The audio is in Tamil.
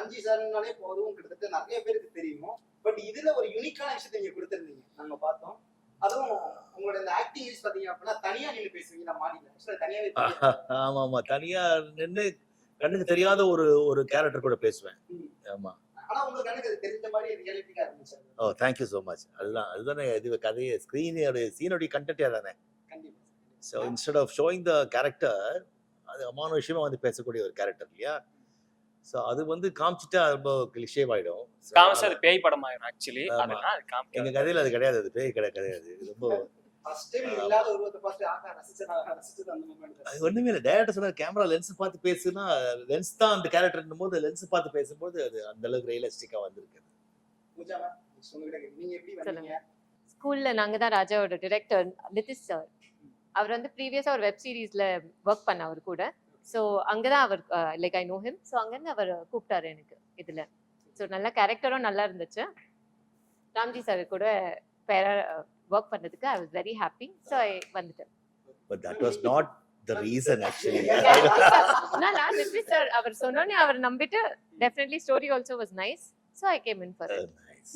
ராம்ஜி சார்னாலே போதும் கிட்டத்தட்ட நிறைய பேருக்கு தெரியும். பட் இதுல ஒரு யூனிக்கான விஷயத்தை நீங்க கொடுத்திருந்தீங்க, நாங்க பார்த்தோம். அதுவும் உங்களோட இந்த ஆக்டிங் யூஸ் பாத்தீங்க அப்படின்னா தனியா நின்று பேசுவீங்க மாடியில. ஆக்சுவலா தனியாவே தெரியாது. ஆமா ஆமா, தனியா நின்று கண்ணுக்கு தெரியாத ஒரு ஒரு கேரக்டர் கூட பேசுவேன். ஆமா. ஆனா உங்க கண்ணுக்கு அது தெரிஞ்ச மாதிரி ரியலிட்டிக்கா இருந்துச்சு. Oh, thank you so much. அதுதானே இது கதையே, ஸ்க்ரீனோட சீனோட கண்டென்ட்டே அதானே. கண்டிப்பா. So instead of showing the character, அது அமானுஷ்யமா வந்து பேசக்கூடிய ஒரு கேரக்டர் இல்லையா? ஸோ அது வந்து காமிச்சிட்டா ரொம்ப கிளிஷேவாயிடும். காமிச்சா அது பேய் படம் ஆயிடும் ஆக்சுவலி. ஆமா. அதனால அது எங்க காமிக்காது. கதையில அது கிடையாது, அது பேய் கதை கிடையாது. இது ரொம்ப ஃபர்ஸ்ட் டைம் இல்லாத உருவத்தை பார்த்து ரசிச்சது அந்த மூமெண்ட். அது ஒண்ணுமே இல்லை. டைரக்டர் சொன்னார் கேமரா லென்ஸ் பார்த்து பேசுனா, லென்ஸ் தான் அந்த கேரக்டர்னும் போது லென்ஸ் பார்த்து பேசும்போது அது அந்த அளவுக்கு ரியலிஸ்டிக்கா வந்திருக்கு. பூஜா மேம், நீங்க எப்படி வந்தீங்க? ஸ்கூல்ல நாங்க தான் ராஜாவோட டிரெக்டர் நிதிஷ் சார். அவர் வந்து ப்ரீவியஸா ஒரு வெப் சீரிஸ்ல ஒர்க் பண்ண அவர் கூட. ஸோ அங்கதான் அவர் like I know him. So அங்கேருந்து அவர் கூப்பிட்டாரு எனக்கு இதுல. ஸோ நல்ல கேரக்டரும் நல்லா இருந்துச்சு. ராம்ஜி சார் கூட பேரா ஒர்க் பண்ணதுக்கு I was very happy. So I வந்துட்டேன். But that was not the reason actually. நான் நிதிஷ் சார் அவர் சொன்னோன்னே அவர் நம்பிட்டு definitely story also was nice. So I came in for it. Nice.